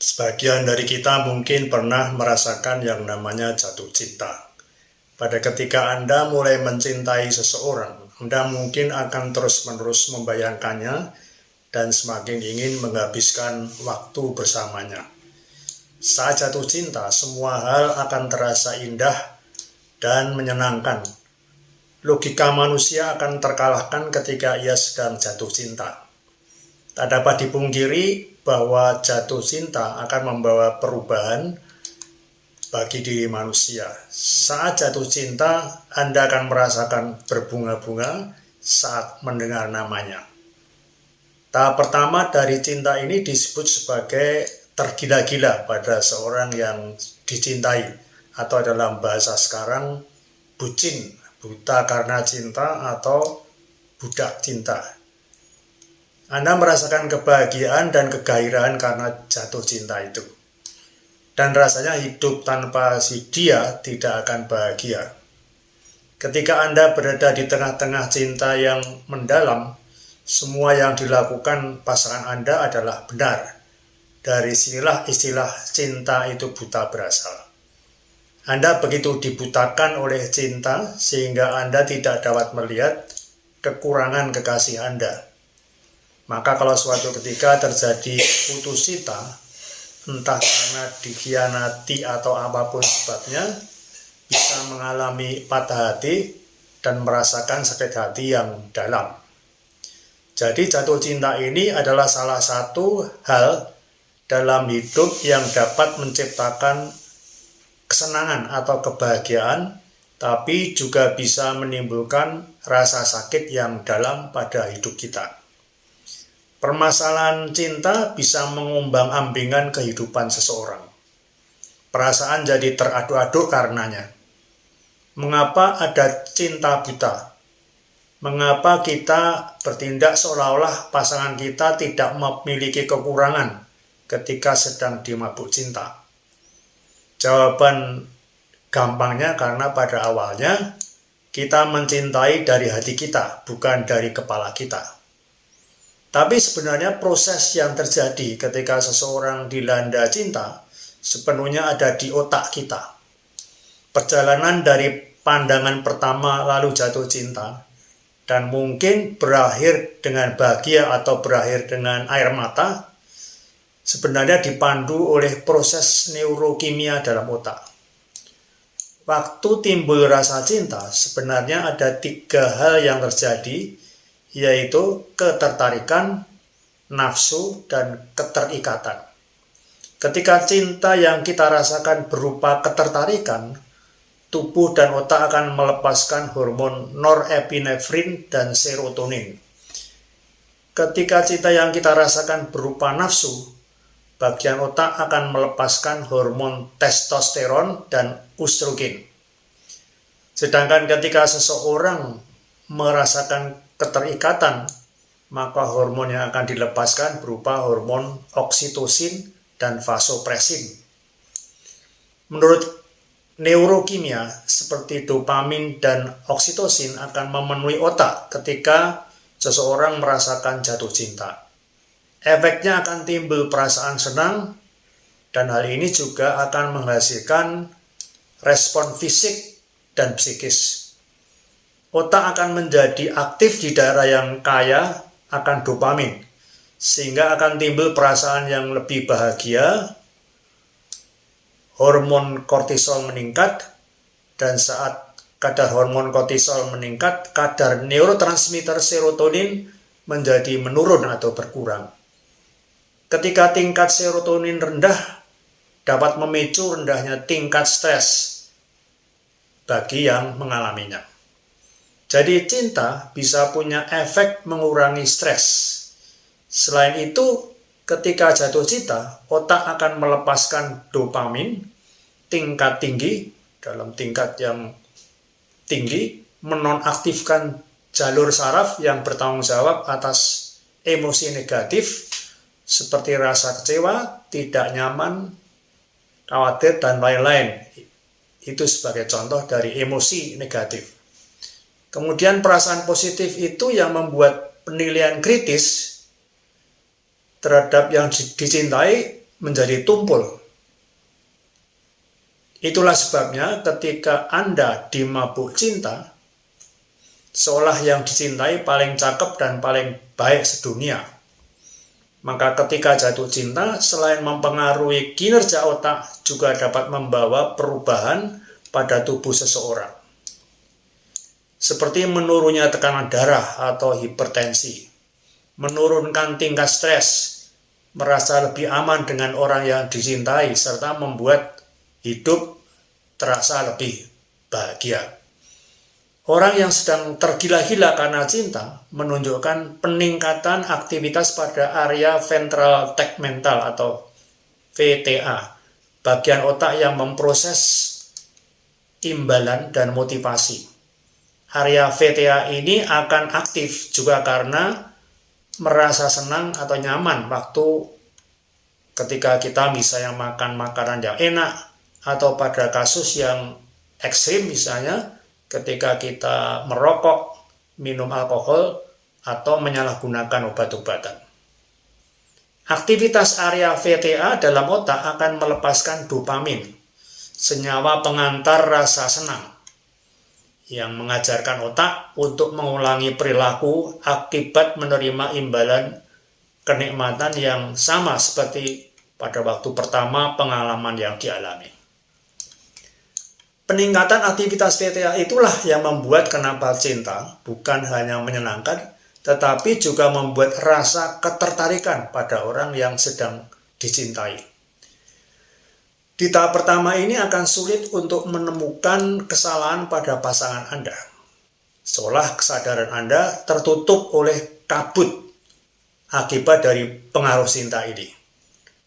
Sebagian dari kita mungkin pernah merasakan yang namanya jatuh cinta. Pada ketika Anda mulai mencintai seseorang, Anda mungkin akan terus-menerus membayangkannya dan semakin ingin menghabiskan waktu bersamanya. Saat jatuh cinta, semua hal akan terasa indah dan menyenangkan. Logika manusia akan terkalahkan ketika ia sedang jatuh cinta. Tak dapat dipungkiri bahwa jatuh cinta akan membawa perubahan bagi diri manusia. Saat jatuh cinta, Anda akan merasakan berbunga-bunga saat mendengar namanya. Tahap pertama dari cinta ini disebut sebagai tergila-gila pada seorang yang dicintai, atau dalam bahasa sekarang bucin, buta karena cinta atau budak cinta. Anda merasakan kebahagiaan dan kegairahan karena jatuh cinta itu. Dan rasanya hidup tanpa si dia tidak akan bahagia. Ketika Anda berada di tengah-tengah cinta yang mendalam, semua yang dilakukan pasangan Anda adalah benar. Dari sinilah istilah cinta itu buta berasal. Anda begitu dibutakan oleh cinta sehingga Anda tidak dapat melihat kekurangan kekasih Anda. Maka kalau suatu ketika terjadi putus cinta, entah karena dikhianati atau apapun sebabnya, bisa mengalami patah hati dan merasakan sakit hati yang dalam. Jadi jatuh cinta ini adalah salah satu hal dalam hidup yang dapat menciptakan kesenangan atau kebahagiaan, tapi juga bisa menimbulkan rasa sakit yang dalam pada hidup kita. Permasalahan cinta bisa mengumbang-ambingkan kehidupan seseorang. Perasaan jadi teraduk-aduk karenanya. Mengapa ada cinta buta? Mengapa kita bertindak seolah-olah pasangan kita tidak memiliki kekurangan ketika sedang dimabuk cinta? Jawaban gampangnya karena pada awalnya kita mencintai dari hati kita, bukan dari kepala kita. Tapi sebenarnya proses yang terjadi ketika seseorang dilanda cinta sepenuhnya ada di otak kita. Perjalanan dari pandangan pertama lalu jatuh cinta dan mungkin berakhir dengan bahagia atau berakhir dengan air mata sebenarnya dipandu oleh proses neurokimia dalam otak. Waktu timbul rasa cinta sebenarnya ada 3 hal yang terjadi, yaitu ketertarikan, nafsu, dan keterikatan. Ketika cinta yang kita rasakan berupa ketertarikan, tubuh dan otak akan melepaskan hormon norepinefrin dan serotonin. Ketika cinta yang kita rasakan berupa nafsu, bagian otak akan melepaskan hormon testosteron dan estrogen. Sedangkan ketika seseorang merasakan keterikatan, maka hormon yang akan dilepaskan berupa hormon oksitosin dan vasopresin. Menurut neurokimia, seperti dopamin dan oksitosin akan memenuhi otak ketika seseorang merasakan jatuh cinta. Efeknya akan timbul perasaan senang, dan hal ini juga akan menghasilkan respon fisik dan psikis. Otak akan menjadi aktif di daerah yang kaya akan dopamin, sehingga akan timbul perasaan yang lebih bahagia, hormon kortisol meningkat, dan saat kadar hormon kortisol meningkat, kadar neurotransmitter serotonin menjadi menurun atau berkurang. Ketika tingkat serotonin rendah, dapat memicu rendahnya tingkat stres bagi yang mengalaminya. Jadi cinta bisa punya efek mengurangi stres. Selain itu, ketika jatuh cinta, otak akan melepaskan dopamin tingkat tinggi, dalam tingkat yang tinggi, menonaktifkan jalur saraf yang bertanggung jawab atas emosi negatif, seperti rasa kecewa, tidak nyaman, khawatir, dan lain-lain. Itu sebagai contoh dari emosi negatif. Kemudian perasaan positif itu yang membuat penilaian kritis terhadap yang dicintai menjadi tumpul. Itulah sebabnya ketika Anda dimabuk cinta, seolah yang dicintai paling cakep dan paling baik sedunia. Maka ketika jatuh cinta, selain mempengaruhi kinerja otak, juga dapat membawa perubahan pada tubuh seseorang. Seperti menurunnya tekanan darah atau hipertensi, menurunkan tingkat stres, merasa lebih aman dengan orang yang dicintai, serta membuat hidup terasa lebih bahagia. Orang yang sedang tergila-gila karena cinta menunjukkan peningkatan aktivitas pada area ventral tegmental atau VTA, bagian otak yang memproses imbalan dan motivasi. Area VTA ini akan aktif juga karena merasa senang atau nyaman waktu ketika kita misalnya makan makanan yang enak, atau pada kasus yang ekstrim misalnya ketika kita merokok, minum alkohol, atau menyalahgunakan obat-obatan. Aktivitas area VTA dalam otak akan melepaskan dopamin, senyawa pengantar rasa senang, yang mengajarkan otak untuk mengulangi perilaku akibat menerima imbalan kenikmatan yang sama seperti pada waktu pertama pengalaman yang dialami. Peningkatan aktivitas VTA itulah yang membuat kenapa cinta bukan hanya menyenangkan, tetapi juga membuat rasa ketertarikan pada orang yang sedang dicintai. Di tahap pertama ini akan sulit untuk menemukan kesalahan pada pasangan Anda. Seolah kesadaran Anda tertutup oleh kabut akibat dari pengaruh cinta ini.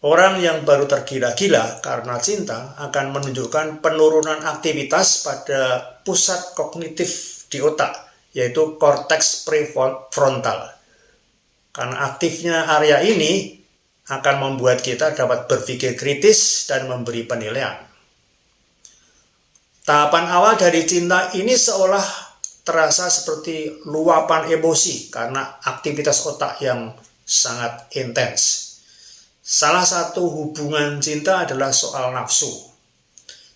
Orang yang baru tergila-gila karena cinta akan menunjukkan penurunan aktivitas pada pusat kognitif di otak, yaitu korteks prefrontal. Karena aktifnya area ini akan membuat kita dapat berpikir kritis dan memberi penilaian. Tahapan awal dari cinta ini seolah terasa seperti luapan emosi karena aktivitas otak yang sangat intens. Salah satu hubungan cinta adalah soal nafsu.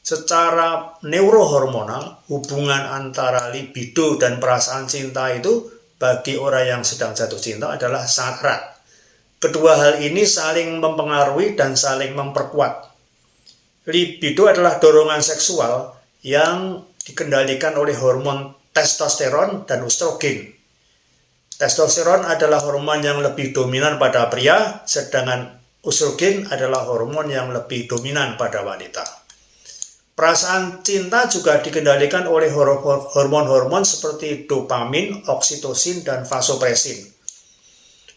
Secara neurohormonal, hubungan antara libido dan perasaan cinta itu bagi orang yang sedang jatuh cinta adalah sangat erat. Kedua hal ini saling mempengaruhi dan saling memperkuat. Libido adalah dorongan seksual yang dikendalikan oleh hormon testosteron dan estrogen. Testosteron adalah hormon yang lebih dominan pada pria, sedangkan estrogen adalah hormon yang lebih dominan pada wanita. Perasaan cinta juga dikendalikan oleh hormon-hormon seperti dopamin, oksitosin, dan vasopresin.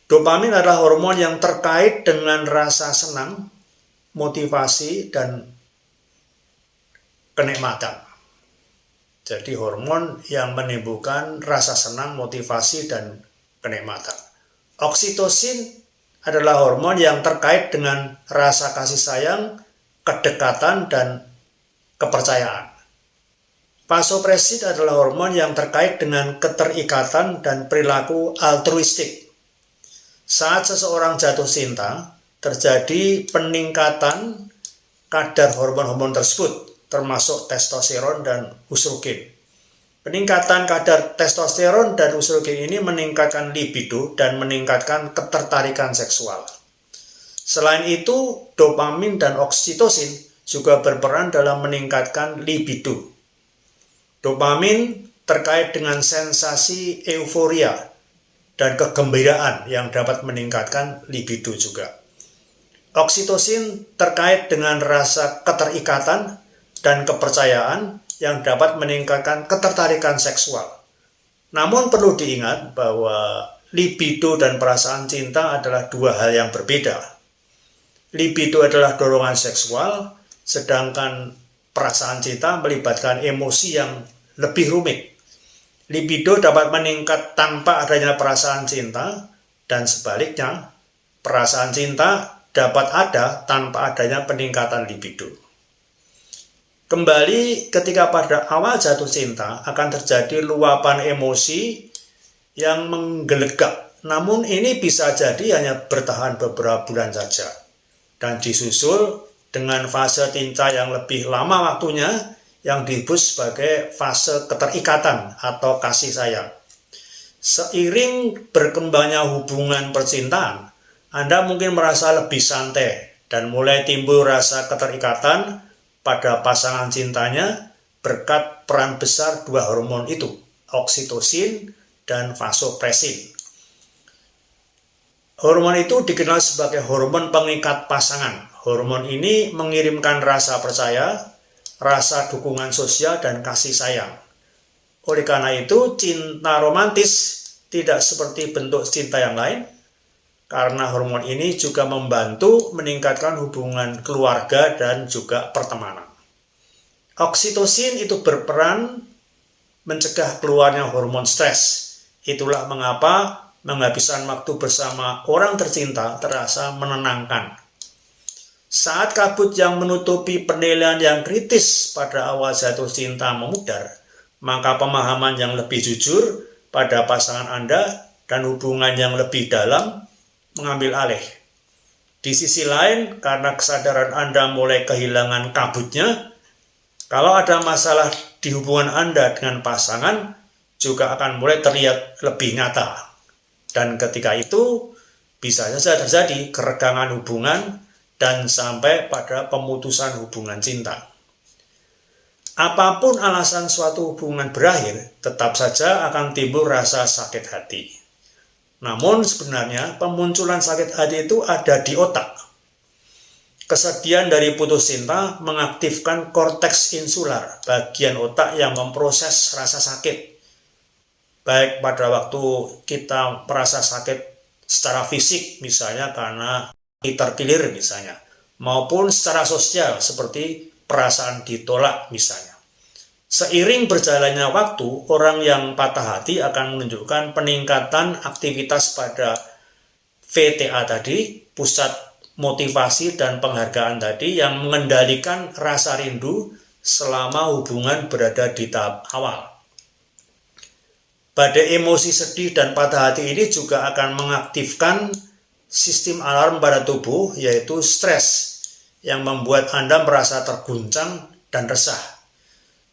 Dopamin adalah hormon yang terkait dengan rasa senang, motivasi, dan kenikmatan. Jadi hormon yang menimbulkan rasa senang, motivasi, dan kenikmatan. Oksitosin adalah hormon yang terkait dengan rasa kasih sayang, kedekatan, dan kepercayaan. Vasopresin adalah hormon yang terkait dengan keterikatan dan perilaku altruistik. Saat seseorang jatuh cinta, terjadi peningkatan kadar hormon-hormon tersebut, termasuk testosteron dan estrogen. Peningkatan kadar testosteron dan estrogen ini meningkatkan libido dan meningkatkan ketertarikan seksual. Selain itu, dopamin dan oksitosin juga berperan dalam meningkatkan libido. Dopamin terkait dengan sensasi euforia dan kegembiraan yang dapat meningkatkan libido juga. Oksitosin terkait dengan rasa keterikatan dan kepercayaan yang dapat meningkatkan ketertarikan seksual. Namun perlu diingat bahwa libido dan perasaan cinta adalah dua hal yang berbeda. Libido adalah dorongan seksual, sedangkan perasaan cinta melibatkan emosi yang lebih rumit. Libido dapat meningkat tanpa adanya perasaan cinta, dan sebaliknya, perasaan cinta dapat ada tanpa adanya peningkatan libido. Kembali ketika pada awal jatuh cinta akan terjadi luapan emosi yang menggelegak. Namun ini bisa jadi hanya bertahan beberapa bulan saja. dan disusul dengan fase cinta yang lebih lama waktunya yang disebut sebagai fase keterikatan atau kasih sayang. Seiring berkembangnya hubungan percintaan, Anda mungkin merasa lebih santai dan mulai timbul rasa keterikatan pada pasangan cintanya berkat peran besar dua hormon itu, oksitosin dan vasopresin. Hormon itu dikenal sebagai hormon pengikat pasangan. Hormon ini mengirimkan rasa percaya, rasa dukungan sosial, dan kasih sayang. Oleh karena itu, cinta romantis tidak seperti bentuk cinta yang lain, karena hormon ini juga membantu meningkatkan hubungan keluarga dan juga pertemanan. Oksitosin itu berperan mencegah keluarnya hormon stres. Itulah mengapa menghabiskan waktu bersama orang tercinta terasa menenangkan. Saat kabut yang menutupi penilaian yang kritis pada awal jatuh cinta memudar, maka pemahaman yang lebih jujur pada pasangan Anda dan hubungan yang lebih dalam mengambil alih. Di sisi lain, karena kesadaran Anda mulai kehilangan kabutnya, kalau ada masalah di hubungan Anda dengan pasangan, juga akan mulai terlihat lebih nyata. Dan ketika itu, bisa saja terjadi keregangan hubungan dan sampai pada pemutusan hubungan cinta. Apapun alasan suatu hubungan berakhir, tetap saja akan timbul rasa sakit hati. Namun sebenarnya pemunculan sakit hati itu ada di otak. Kesedihan dari putus cinta mengaktifkan korteks insular, bagian otak yang memproses rasa sakit. Baik pada waktu kita merasa sakit secara fisik, misalnya karena terkilir misalnya, maupun secara sosial seperti perasaan ditolak misalnya. Seiring berjalannya waktu, orang yang patah hati akan menunjukkan peningkatan aktivitas pada VTA tadi, pusat motivasi dan penghargaan tadi, yang mengendalikan rasa rindu selama hubungan berada di tahap awal. Badai emosi sedih dan patah hati ini juga akan mengaktifkan sistem alarm pada tubuh, yaitu stres, yang membuat Anda merasa terguncang dan resah.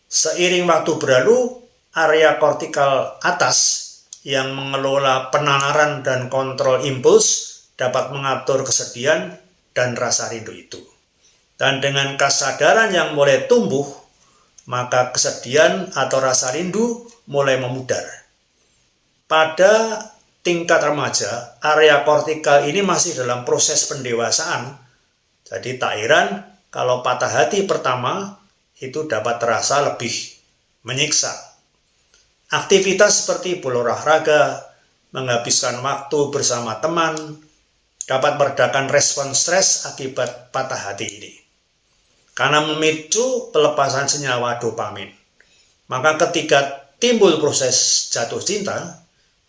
Seiring waktu berlalu, area kortikal atas yang mengelola penalaran dan kontrol impuls dapat mengatur kesedihan dan rasa rindu itu. Dan dengan kesadaran yang mulai tumbuh, maka kesedihan atau rasa rindu mulai memudar. Pada tingkat remaja, area kortikal ini masih dalam proses pendewasaan. Jadi tak heran kalau patah hati pertama itu dapat terasa lebih menyiksa. Aktivitas seperti berolahraga, menghabiskan waktu bersama teman, dapat meredakan respon stres akibat patah hati ini. Karena memicu pelepasan senyawa dopamin. Maka ketika timbul proses jatuh cinta,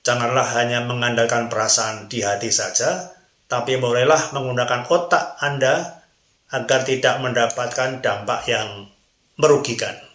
janganlah hanya mengandalkan perasaan di hati saja, tapi bolehlah menggunakan otak Anda agar tidak mendapatkan dampak yang merugikan.